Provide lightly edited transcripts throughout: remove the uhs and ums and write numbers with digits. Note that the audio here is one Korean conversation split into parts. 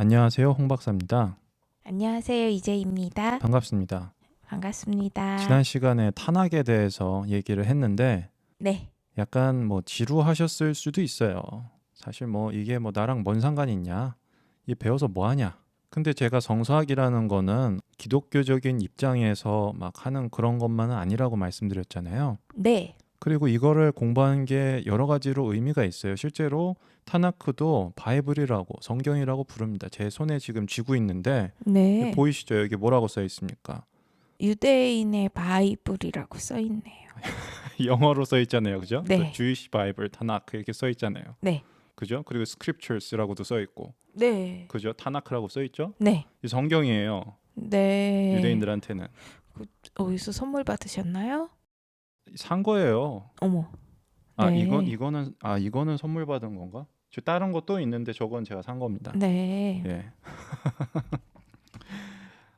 안녕하세요, 홍 박사입니다. 안녕하세요. 이재입니다. 반갑습니다. 반갑습니다. 지난 시간에 탄핵에 대해서 얘기를 했는데 네. 약간 지루하셨을 수도 있어요. 사실 이게 나랑 뭔 상관이 있냐? 이 배워서 뭐 하냐? 근데 제가 성서학이라는 거는 기독교적인 입장에서 막 하는 그런 것만은 아니라고 말씀드렸잖아요. 네. 그리고 이거를 공부하는 게 여러 가지로 의미가 있어요. 실제로 타나크도 바이블이라고 성경이라고 부릅니다. 제 손에 지금 쥐고 있는데 네. 보이시죠? 여기 뭐라고 써 있습니까? 유대인의 바이블이라고 써 있네요. 영어로 써 있잖아요. 그죠? 네. Jewish Bible, 타나크 이렇게 써 있잖아요. 네. 그죠? 그리고 Scriptures라고도 써 있고. 네. 그죠? 타나크라고 써 있죠? 네. 이 성경이에요. 네. 유대인들한테는 어디서 선물 받으셨나요? 산 거예요. 어머. 아, 네. 이거는 선물 받은 건가? 저 다른 것도 있는데 저건 제가 산 겁니다. 네. 예.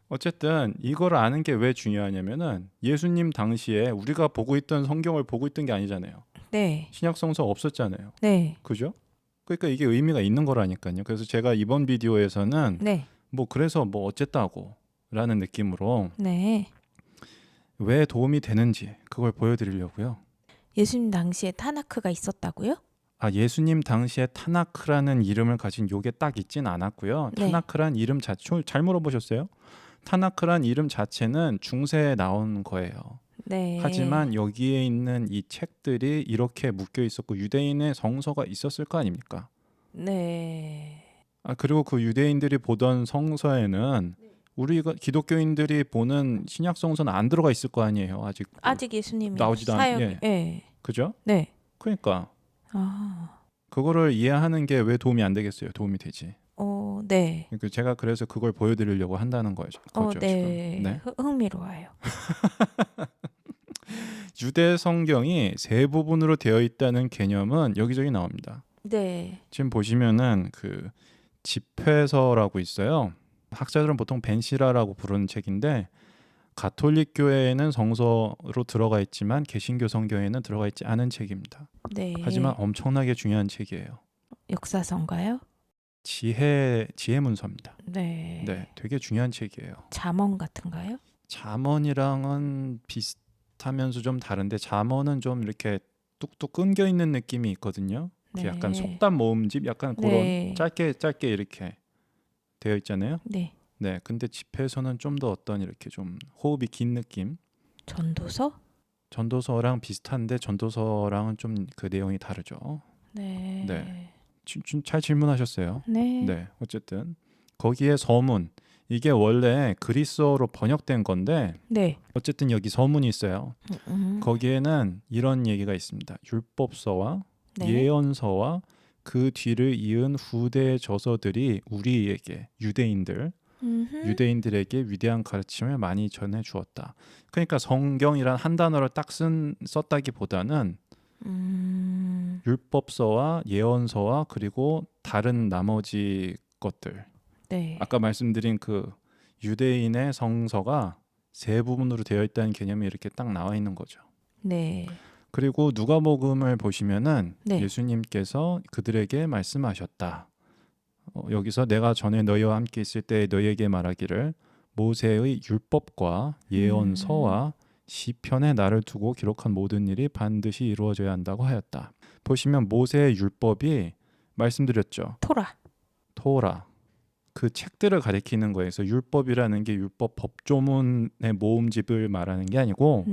어쨌든 이걸 아는 게 왜 중요하냐면은 예수님 당시에 우리가 보고 있던 성경을 보고 있던 게 아니잖아요. 네. 신약 성서 없었잖아요. 네. 그죠? 그러니까 이게 의미가 있는 거라니까요. 그래서 제가 이번 비디오에서는 네. 그래서 어쨌다고 라는 느낌으로 네. 왜 도움이 되는지 그걸 보여드리려고요. 예수님 당시에 타나크가 있었다고요? 아, 예수님 당시에 타나크라는 이름을 가진 요게 딱 있진 않았고요. 네. 타나크란 이름 자체 잘 물어보셨어요? 타나크란 이름 자체는 중세에 나온 거예요. 네. 하지만 여기에 있는 이 책들이 이렇게 묶여 있었고 유대인의 성서가 있었을 거 아닙니까? 네. 아, 그리고 그 유대인들이 보던 성서에는 우리가 기독교인들이 보는 신약 성서는 안 들어가 있을 거 아니에요. 아직 예수님이 나오지도 사역이 예. 네. 그죠? 네. 그러니까 아. 그거를 이해하는 게 왜 도움이 안 되겠어요? 도움이 되지. 네. 그러니까 제가 그래서 그걸 보여드리려고 한다는 거죠. 네. 지금. 네. 흥미로워요. 유대 성경이 세 부분으로 되어 있다는 개념은 여기저기 나옵니다. 네. 지금 보시면은 그 집회서라고 있어요. 학자들은 보통 벤시라라고 부르는 책인데 가톨릭 교회에는 성서로 들어가 있지만 개신교 성경에는 들어가 있지 않은 책입니다. 네. 하지만 엄청나게 중요한 책이에요. 역사서인가요? 지혜 문서입니다. 네. 네, 되게 중요한 책이에요. 잠언 같은가요? 잠언이랑은 비슷하면서 좀 다른데 잠언은 좀 이렇게 뚝뚝 끊겨 있는 느낌이 있거든요. 네. 약간 속담 모음집 약간 그런 네. 짧게 이렇게 되어 있잖아요. 네. 네, 근데 집회서는 좀 더 어떤 이렇게 좀 호흡이 긴 느낌. 전도서? 전도서랑 비슷한데 전도서랑은 좀 그 내용이 다르죠. 네. 네. 잘 질문하셨어요. 네. 네, 어쨌든 거기에 서문 이게 원래 그리스어로 번역된 건데 네. 어쨌든 여기 서문이 있어요. 거기에는 이런 얘기가 있습니다. 율법서와 네. 예언서와 그 뒤를 이은 후대 저서들이 우리에게 유대인들에게 위대한 가르침을 많이 전해 주었다. 그러니까 성경이란 한 단어를 딱 썼다기보다는 율법서와 예언서와 그리고 다른 나머지 것들. 네. 아까 말씀드린 그 유대인의 성서가 세 부분으로 되어 있다는 개념이 이렇게 딱 나와 있는 거죠. 네. 그리고 누가복음을 보시면은 네. 예수님께서 그들에게 말씀하셨다. 여기서 내가 전에 너희와 함께 있을 때 너희에게 말하기를 모세의 율법과 예언서와 시편에 나를 두고 기록한 모든 일이 반드시 이루어져야 한다고 하였다. 보시면 모세의 율법이 말씀드렸죠. 토라. 그 책들을 가리키는 거예요. 그래서 율법이라는 게 율법 법조문의 모음집을 말하는 게 아니고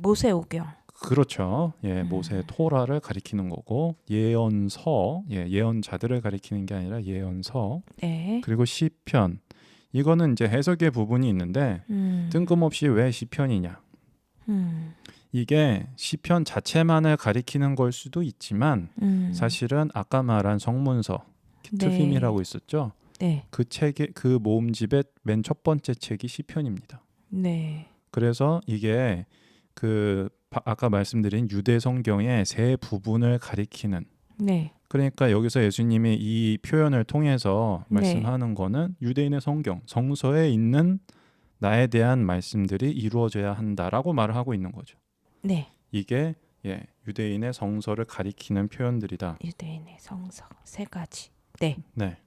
모세오경. 그렇죠. 예, 모세 토라를 가리키는 거고 예언서, 예언자들을 가리키는 게 아니라 예언서. 네. 그리고 시편. 이거는 이제 해석의 부분이 있는데 뜬금없이 왜 시편이냐? 이게 시편 자체만을 가리키는 걸 수도 있지만 사실은 아까 말한 성문서 키트빔이라고 있었죠. 네. 그 책의 그 모음집의 맨 첫 번째 책이 시편입니다. 네. 그래서 이게 그 아까 말씀드린 유대 성경의 세 부분을 가리키는. 네. 그러니까 여기서 예수님이 이 표현을 통해서 네. 말씀하는 거는 유대인의 성서에 있는 나에 대한 말씀들이 이루어져야 한다라고 말을 하고 있는 거죠. 네. 이게 유대인의 성서를 가리키는 표현들이다. 유대인의 성서 세 가지. 네. 네.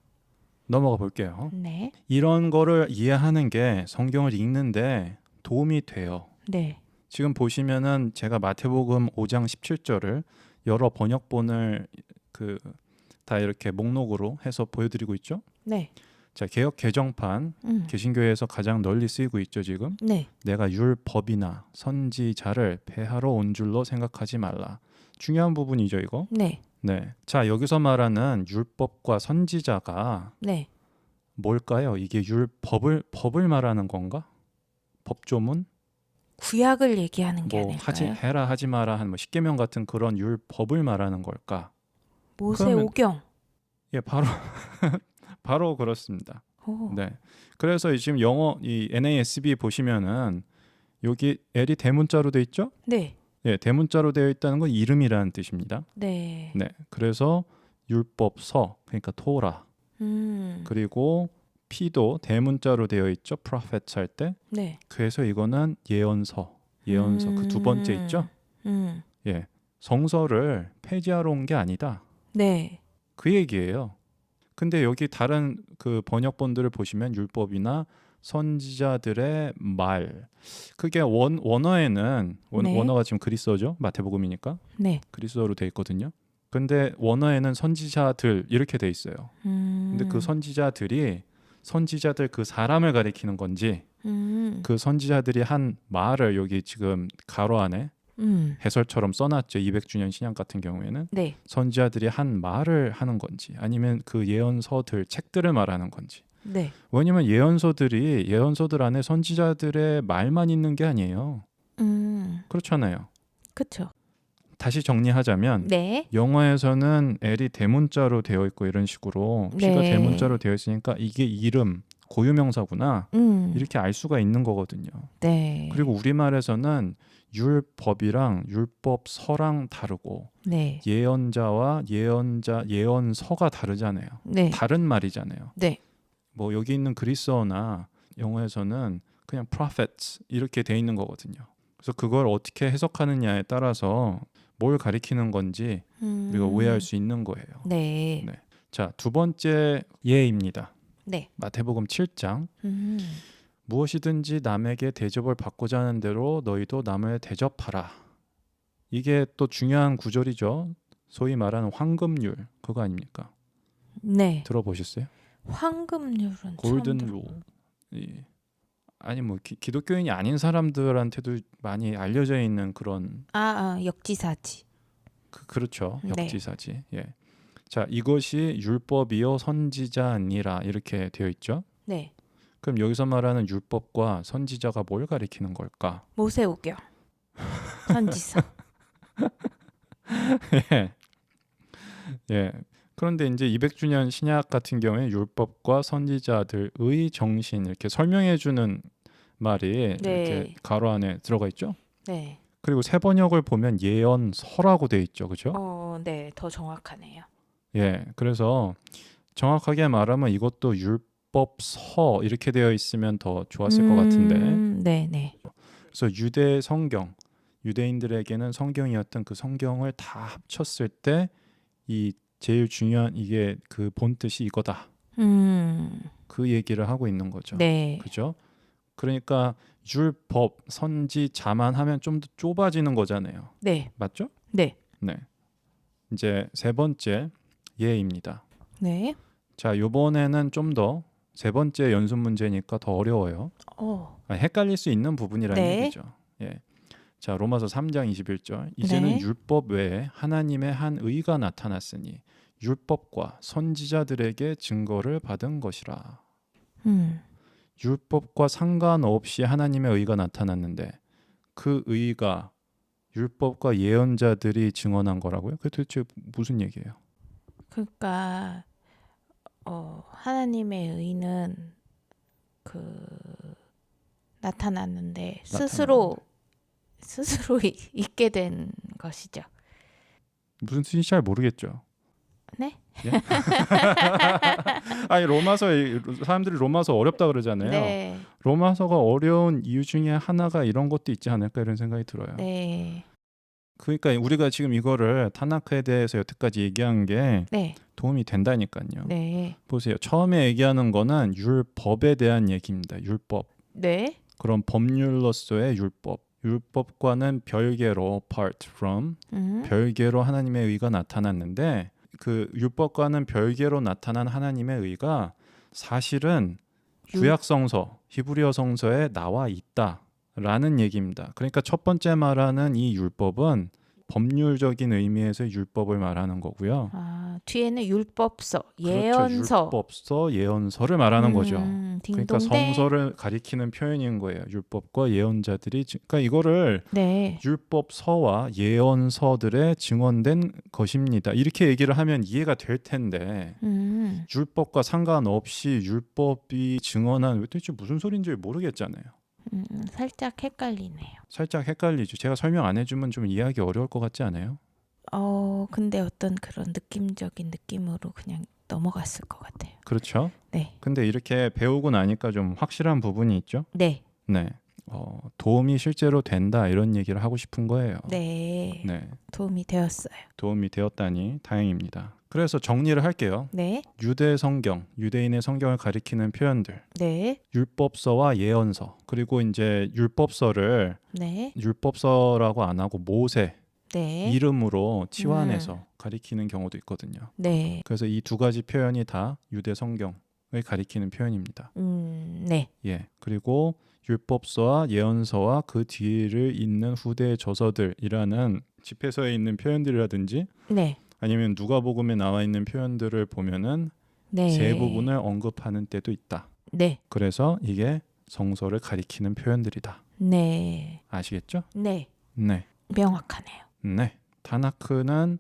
넘어가 볼게요. 네. 이런 거를 이해하는 게 성경을 읽는데 도움이 돼요. 네. 지금 보시면은 제가 마태복음 5장 17절을 여러 번역본을 그 다 이렇게 목록으로 해서 보여드리고 있죠. 네. 자, 개역 개정판 개신교에서 가장 널리 쓰이고 있죠, 지금. 네. 내가 율법이나 선지자를 폐하러 온 줄로 생각하지 말라. 중요한 부분이죠, 이거. 네. 네. 자, 여기서 말하는 율법과 선지자가 네. 뭘까요? 이게 법을 말하는 건가? 법조문? 구약을 얘기하는 게 뭐 아닐까요? 해라 하지 마라 한 뭐 십계명 같은 그런 율법을 말하는 걸까? 그러면- 모세오경. 예, 바로 바로 그렇습니다. 오. 네. 그래서 지금 영어 이 NASB 보시면은 여기 L이 대문자로 돼 있죠? 네. 예, 대문자로 되어 있다는 건 이름이라는 뜻입니다. 네. 네. 그래서 율법서 그러니까 토라 그리고 P도 대문자로 되어 있죠. prophets 할 때. 네. 그래서 이거는 예언서 그 두 번째 있죠? 예. 성서를 폐지하러 온 게 아니다. 네. 그 얘기예요. 근데 여기 다른 그 번역본들을 보시면 율법이나 선지자들의 말 그게 원어에는 네. 원어가 지금 그리스어죠. 마태복음이니까 네. 그리스어로 돼 있거든요. 근데 원어에는 선지자들 이렇게 돼 있어요. 근데 그 선지자들이 선지자들 그 사람을 가리키는 건지 그 선지자들이 한 말을 여기 지금 가로 안에 해설처럼 써놨죠. 200주년 신약 같은 경우에는 네. 선지자들이 한 말을 하는 건지 아니면 그 예언서들 책들을 말하는 건지. 네. 왜냐면 예언서들 안에 선지자들의 말만 있는 게 아니에요. 그렇잖아요. 그렇죠. 다시 정리하자면 네. 영어에서는 L이 대문자로 되어 있고 이런 식으로 P가 네. 대문자로 되어 있으니까 이게 이름 고유명사구나 이렇게 알 수가 있는 거거든요. 네. 그리고 우리말에서는 율법이랑 율법서랑 다르고 네. 예언서가 다르잖아요. 네. 다른 말이잖아요. 네. 뭐 여기 있는 그리스어나 영어에서는 그냥 prophets 이렇게 돼 있는 거거든요. 그래서 그걸 어떻게 해석하느냐에 따라서 뭘 가리키는 건지 우리가 오해할 수 있는 거예요. 네. 네. 자, 두 번째 예입니다. 네. 마태복음 7장 무엇이든지 남에게 대접을 받고자 하는 대로 너희도 남을 대접하라. 이게 또 중요한 구절이죠. 소위 말하는 황금률 그거 아닙니까? 네. 들어보셨어요? 황금률은 골든 처음 룰. 아니 뭐 기독교인이 아닌 사람들한테도 많이 알려져 있는 그런 역지사지. 그렇죠. 네. 역지사지. 예. 자, 이것이 율법이요 선지자니라 이렇게 되어 있죠. 네. 그럼 여기서 말하는 율법과 선지자가 뭘 가리키는 걸까? 모세오경. 선지서. 예. 예. 그런데 이제 200주년 신약 같은 경우에 율법과 선지자들의 정신 이렇게 설명해 주는 말이 네. 이렇게 가로 안에 들어가 있죠. 네. 그리고 새 번역을 보면 예언서라고 돼 있죠. 그죠? 네. 더 정확하네요. 예. 그래서 정확하게 말하면 이것도 율법서 이렇게 되어 있으면 더 좋았을 것 같은데. 네, 네. 그래서 유대 성경, 유대인들에게는 성경이었던 그 성경을 다 합쳤을 때 이 제일 중요한 이게 그 본 뜻이 이거다. 그 얘기를 하고 있는 거죠. 네. 그죠? 그러니까 율법, 선지자만 하면 좀 더 좁아지는 거잖아요. 네. 맞죠? 네. 네. 이제 세 번째 예입니다. 네. 자, 요번에는 좀 더 세 번째 연습 문제니까 더 어려워요. 헷갈릴 수 있는 부분이라는 네. 얘기죠. 예. 자, 로마서 3장 21절. 이제는 네. 율법 외에 하나님의 한 의가 나타났으니 율법과 선지자들에게 증거를 받은 것이라. 율법과 상관없이 하나님의 의가 나타났는데 그 의가 율법과 예언자들이 증언한 거라고요? 그게 도대체 무슨 얘기예요? 그러니까 하나님의 의는 나타났는데 스스로 있게 된 것이죠. 무슨 뜻인지 잘 모르겠죠. 네? 예? 아니 로마서 사람들이 로마서 어렵다 그러잖아요. 네. 로마서가 어려운 이유 중에 하나가 이런 것도 있지 않을까 이런 생각이 들어요. 네. 그러니까 우리가 지금 이거를 타나크에 대해서 여태까지 얘기한 게 네. 도움이 된다니까요. 네. 보세요. 처음에 얘기하는 거는 율법에 대한 얘기입니다. 율법. 네. 그럼 법률로서의 율법. 율법과는 별개로 apart from 별개로 하나님의 의가 나타났는데 그 율법과는 별개로 나타난 하나님의 의가 사실은 구약 성서, 히브리어 성서에 나와 있다라는 얘기입니다. 그러니까 첫 번째 말하는 이 율법은 법률적인 의미에서 율법을 말하는 거고요. 아, 뒤에는 율법서, 그렇죠. 예언서. 율법서, 예언서를 말하는 거죠. 그러니까 딩동댕. 성서를 가리키는 표현인 거예요. 율법과 예언자들이 그러니까 이거를 네. 율법서와 예언서들의 증언된 것입니다. 이렇게 얘기를 하면 이해가 될 텐데 율법과 상관없이 율법이 증언한 도대체 무슨 소리인지 모르겠잖아요. 살짝 헷갈리네요. 살짝 헷갈리죠. 제가 설명 안 해주면 좀 이해하기 어려울 것 같지 않아요? 근데 어떤 그런 느낌적인 느낌으로 그냥 넘어갔을 것 같아요. 그렇죠. 네. 근데 이렇게 배우고 나니까 좀 확실한 부분이 있죠. 네. 네. 도움이 실제로 된다 이런 얘기를 하고 싶은 거예요. 네. 네. 도움이 되었어요. 도움이 되었다니 다행입니다. 그래서 정리를 할게요. 네. 유대 성경, 유대인의 성경을 가리키는 표현들, 네. 율법서와 예언서, 그리고 이제 율법서를 네. 율법서라고 안 하고 모세 네. 이름으로 치환해서 가리키는 경우도 있거든요. 네. 그래서 이 두 가지 표현이 다 유대 성경을 가리키는 표현입니다. 네. 예. 그리고 율법서와 예언서와 그 뒤를 잇는 후대의 저서들이라는 집회서에 있는 표현들이라든지 네. 아니면 누가복음에 나와 있는 표현들을 보면은 네. 세 부분을 언급하는 때도 있다. 네. 그래서 이게 성서를 가리키는 표현들이다. 네. 아시겠죠? 네. 네. 명확하네요. 네. 타나크는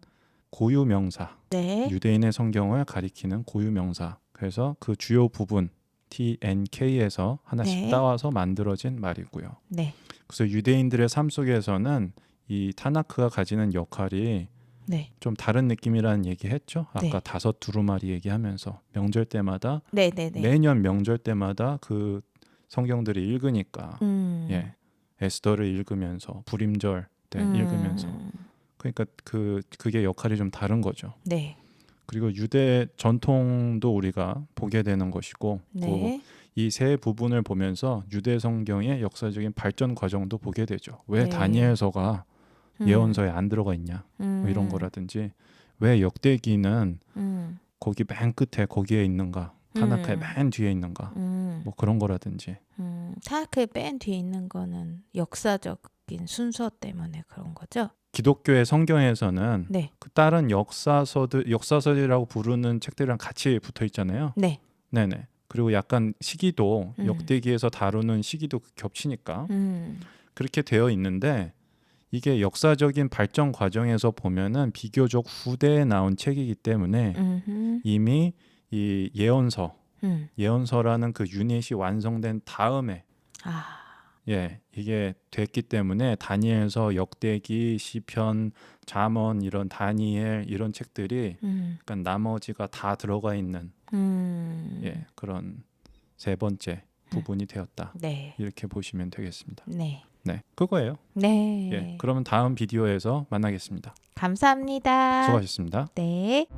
고유 명사. 네. 유대인의 성경을 가리키는 고유 명사. 그래서 그 주요 부분 TNK에서 하나씩 네. 따와서 만들어진 말이고요. 네. 그래서 유대인들의 삶 속에서는 이 타나크가 가지는 역할이 네. 좀 다른 느낌이라는 얘기 했죠. 아까 네. 다섯 두루마리 얘기하면서 명절 때마다 네. 네. 네. 매년 명절 때마다 그 성경들이 읽으니까 예. 에스더를 읽으면서 부림절 때 읽으면서 그러니까 그게 역할이 좀 다른 거죠. 네. 그리고 유대 전통도 우리가 보게 되는 것이고 네. 이 세 부분을 보면서 유대 성경의 역사적인 발전 과정도 보게 되죠. 왜 네. 다니엘서가 예언서에 안 들어가 있냐 뭐 이런 거라든지 왜 역대기는 거기 맨 끝에 거기에 있는가 타나크의 맨 뒤에 있는가 뭐 그런 거라든지 타나크의 맨 뒤에 있는 거는 역사적인 순서 때문에 그런 거죠? 기독교의 성경에서는 네. 그 다른 역사서들이라고 부르는 책들이랑 같이 붙어 있잖아요. 네. 네네. 그리고 약간 시기도 역대기에서 다루는 시기도 겹치니까 그렇게 되어 있는데 이게 역사적인 발전 과정에서 보면은 비교적 후대에 나온 책이기 때문에 이미 이 예언서라는 그 유닛이 완성된 다음에 예, 이게 됐기 때문에 다니엘서, 역대기, 시편, 잠언 이런 다니엘 이런 책들이 약간 나머지가 다 들어가 있는 예, 그런 세 번째 부분이 되었다. 네. 이렇게 보시면 되겠습니다. 네. 네, 그거예요. 네. 예, 그러면 다음 비디오에서 만나겠습니다. 감사합니다. 수고하셨습니다. 네.